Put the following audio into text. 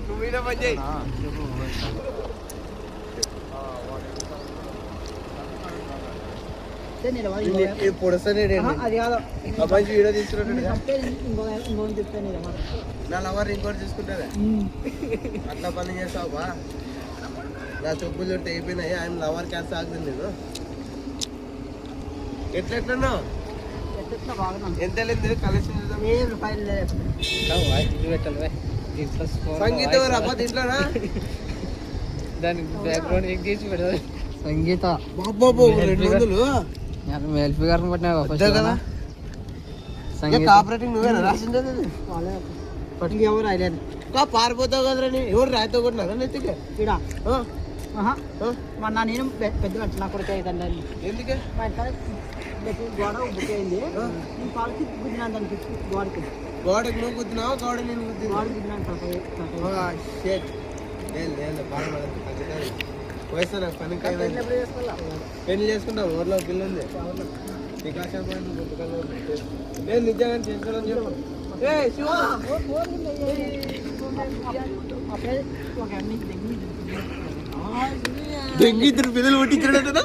నువ్వు పని చేయి. అది కాదు అబ్బాయి వీడియో తీసుకున్నాడు చెప్తాను నా లవర్ ఇంకోటి తీసుకుంటారా అట్లా పని చేస్తావా? నా చెప్పులు చుట్టూ అయిపోయినాయి. ఆయన లవర్ క్యాన్సర్ ఆగుతుంది నేను ఎట్లెట్లున్నావు? ఎంత వెళ్ళింది కలెక్షన్? సంగీత అబ్బా దీంట్లోనా? దానికి బ్యాక్గ్రౌండ్ ఏం చేసి పెడతారు సంగీత బాబు 200 ఎల్పి గారిని పట్టినా కదా. కాపరేటింగ్ నువ్వేనా రాసింది? ఎవరు రాయలేదు పారిపోతావు కదరా? ఎవరు రాయితో కొట్టినారా నెత్తికి? మొన్న నేను పెద్ద నా కొడుకు అవుతాను ఎందుకే గోడ బుక్ అయింది. నేను పాలకి గుద్దినా దానికి గోడకి గోడకి నువ్వు గుద్దినావా? గోడ నేను గుద్దినా? గోడ గుద్దినాను. వయసు నాకు పని పెళ్లి చేసుకుంటావు. ఊర్లో పిల్ల ఉంది నేను నిజంగా చేసుకోవాలని చెప్పు. దెంగి ఇద్దరు పిల్లలు పుట్టించాడు